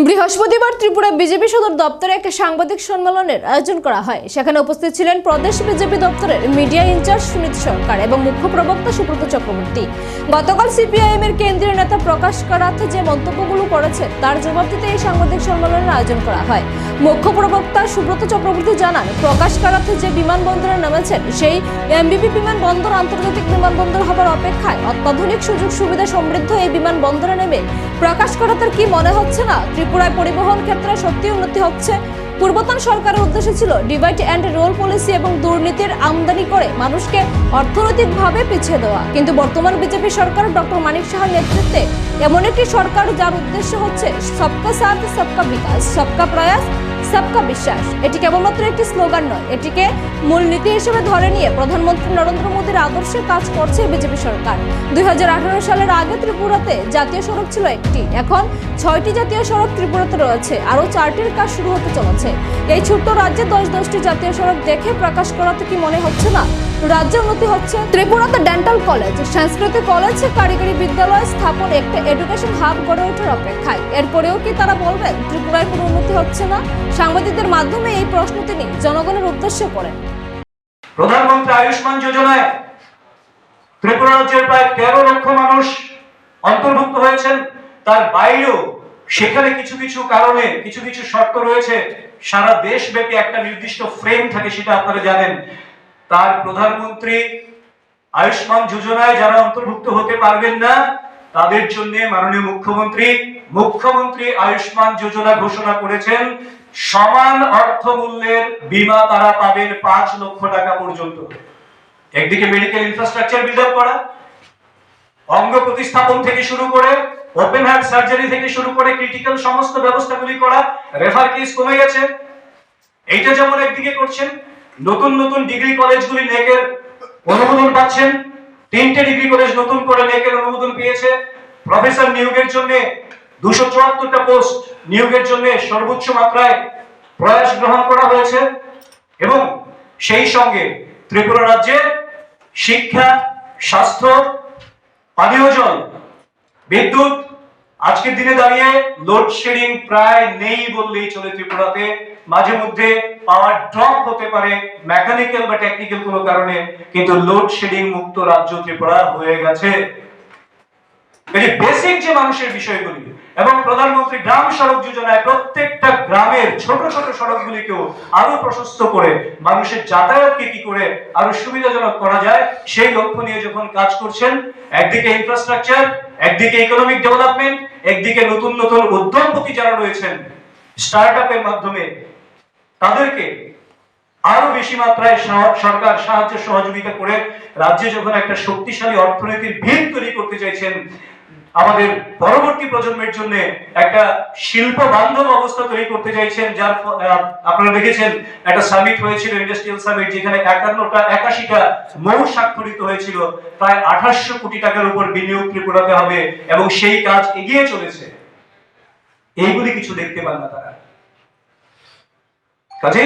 বৃহস্পতিবার ত্রিপুরা বিজেপি সদর দপ্তরে এক সাংবাদিক সম্মেলনের আয়োজন করা হয়। সেখানে উপস্থিত ছিলেন প্রদেশ বিজেপি দপ্তরের মিডিয়া ইনচার্জ সুনীত সরকার এবং মুখ্য প্রবক্তা সুব্রত চক্রবর্তী। গতকাল সিপিআইএম এর কেন্দ্রীয় নেতা প্রকাশ কারাত যে মন্তব্যগুলো করেছেন তার জবাব দিতে এই সাংবাদিক সম্মেলনের আয়োজন করা হয়। মুখ্য প্রবক্তা সুব্রত চক্রবর্তী জানান, প্রকাশ কারাত যে বিমানবন্দরে নেমেছেন সেই এমবিপি বিমানবন্দর আন্তর্জাতিক বিমানবন্দর হবার অপেক্ষায় অত্যাধুনিক সুযোগ সুবিধা সমৃদ্ধ এই বিমানবন্দরে নেমে প্রকাশ কারাতের কি মনে হচ্ছে না ত্রিপুরায় পরিবহন ক্ষেত্রে সত্যি উন্নতি হচ্ছে? পূর্বতন সরকারের উদ্দেশ্য ছিল ডিভাইড অ্যান্ড রোল পলিসি এবং দুর্নীতির আমদানি করে মানুষকে অর্থনৈতিকভাবে পিছিয়ে দেওয়া, কিন্তু বর্তমান বিজেপি সরকার ডক্টর মানিক সাহার নেতৃত্বে এমন একটি সরকার যার উদ্দেশ্য হচ্ছে সবকা সাথ সবকা বিকাশ, সবকা প্রয়াস সবকা বিশ্বাস। এটি কেবলমাত্র একটি স্লোগান নয়, এটিকে মূলনীতি হিসেবে ধরে নিয়ে প্রধানমন্ত্রী নরেন্দ্র মোদীর আদর্শে কাজ করছে বিজেপি সরকার। 2018 সালের আগে ত্রিপুরাতে জাতীয় সড়ক ছিল একটি, এখন 6টি জাতীয় সড়ক ত্রিপুরাতে রয়েছে, আরও 4টির কাজ শুরু হতে চলেছে। এই ছোট্ট রাজ্যে 10টি জাতীয় সড়ক দেখে প্রকাশ করাতে কি মনে হচ্ছে না রাজ্যে উন্নতি হচ্ছে? ত্রিপুরাতে ডেন্টাল কলেজ, সাংস্কৃতিক কলেজ, কারিগরি বিদ্যালয় স্থাপন, একটা এডুকেশন হাব গড়ে ওঠার অপেক্ষায়। এরপরেও কি তারা বলবেন ত্রিপুরায় কোনো উন্নতি হচ্ছে না? সাংবাদিকদের মাধ্যমে এই প্রশ্ন তিনি জনগণের উদ্দেশ্যে করেন। প্রধানমন্ত্রী আয়ুষ্মান যোজনায় ত্রিপুরা রাজ্যের প্রায় 13 লক্ষ মানুষ অন্তর্ভুক্ত হয়েছেন। তার বাইরেও সেখানে কিছু কিছু কারণে কিছু কিছু শর্ত রয়েছে। সারা দেশব্যাপী একটা নির্দিষ্ট ফ্রেম থাকে, সেটা আপনারা জানেন। তার প্রধানমন্ত্রী আয়ুষ্মান যোজনায় যারা অন্তর্ভুক্ত হতে পারবেন না তাদের জন্য মাননীয় মুখ্যমন্ত্রী আয়ুষ্মান যোজনা ঘোষণা করেছেন। সমান অর্থমূল্যের বীমা তারা পাবেন 5 লক্ষ টাকা পর্যন্ত। একদিকে মেডিকেল ইনফ্রাস্ট্রাকচার বিল্ড আপ করা, অঙ্গ প্রতিস্থাপন থেকে শুরু করে ওপেন হার্ট সার্জারি থেকে শুরু করে ক্রিটিক্যাল সমস্ত ব্যবস্থাগুলি করা, রেফার কেস কমে গেছে। এইটা যেমন একদিকে করছেন, নতুন নতুন ডিগ্রি কলেজগুলি নেকের অনুমোদন পাচ্ছেন। 3টে ডিগ্রি কলেজ নতুন করে নেকের অনুমোদন পেয়েছে। প্রফেসর নিয়োগের জন্য 274টা পোস্ট নিয়োগের জন্য সর্বোচ্চ মাত্রায় প্রয়াস গ্রহণ করা হয়েছে। এবং সেই সঙ্গে ত্রিপুরা রাজ্যে শিক্ষা, স্বাস্থ্য, পানীয় জল, বিদ্যুৎ, আজকের দিনে দাঁড়িয়ে লোডশেডিং প্রায় নেই বললেই চলে ত্রিপুরাতে। মাঝে মধ্যে পাওয়ার ড্রপ হতে পারে মেকানিক্যাল বা টেকনিক্যাল কোনো কারণে, কিন্তু লোডশেডিং মুক্ত রাজ্য ত্রিপুরা হয়ে গেছে। এই বেসিক যে মানুষের বিষয়গুলি এবং প্রধানমন্ত্রী গ্রাম সড়ক যোজনায় প্রত্যেকটা গ্রামের ছোট ছোট সড়কগুলিকেও আরো প্রশস্ত করে মানুষের যাতায়াতকে কি করে আরো সুবিধাজনক করা যায় সেই লক্ষ্য নিয়ে যখন কাজ করছেন, একদিকে ইনফ্রাস্ট্রাকচার, একদিকে ইকোনমিক ডেভেলপমেন্ট, একদিকে নতুন নতুন উদ্যমপতি যারা রয়েছেন স্টার্টআপের মাধ্যমে তাদেরকে আরো বেশি মাত্রায় সরকার সাহায্য সহযোগিতা করে রাজ্যে যখন একটা শক্তিশালী অর্থনীতির ভিত তৈরি করতে চাইছেন, আমাদের পরবর্তী প্রজন্মের জন্য একটা শিল্প বান্ধব অবস্থা তৈরি করতে চাইছেন, যার আপনারা দেখেছেন একটা সামিট হয়েছিল, ইন্ডাস্ট্রিয়াল সামিট, যেখানে 81টা মৌ স্বাক্ষরিত হয়েছিল। প্রায় 2800 কোটি টাকার উপর বিনিয়োগ ত্রিপুরাতে হবে এবং সেই কাজ এগিয়ে চলেছে। এইগুলি কিছু দেখতে পান না তারা। কাজে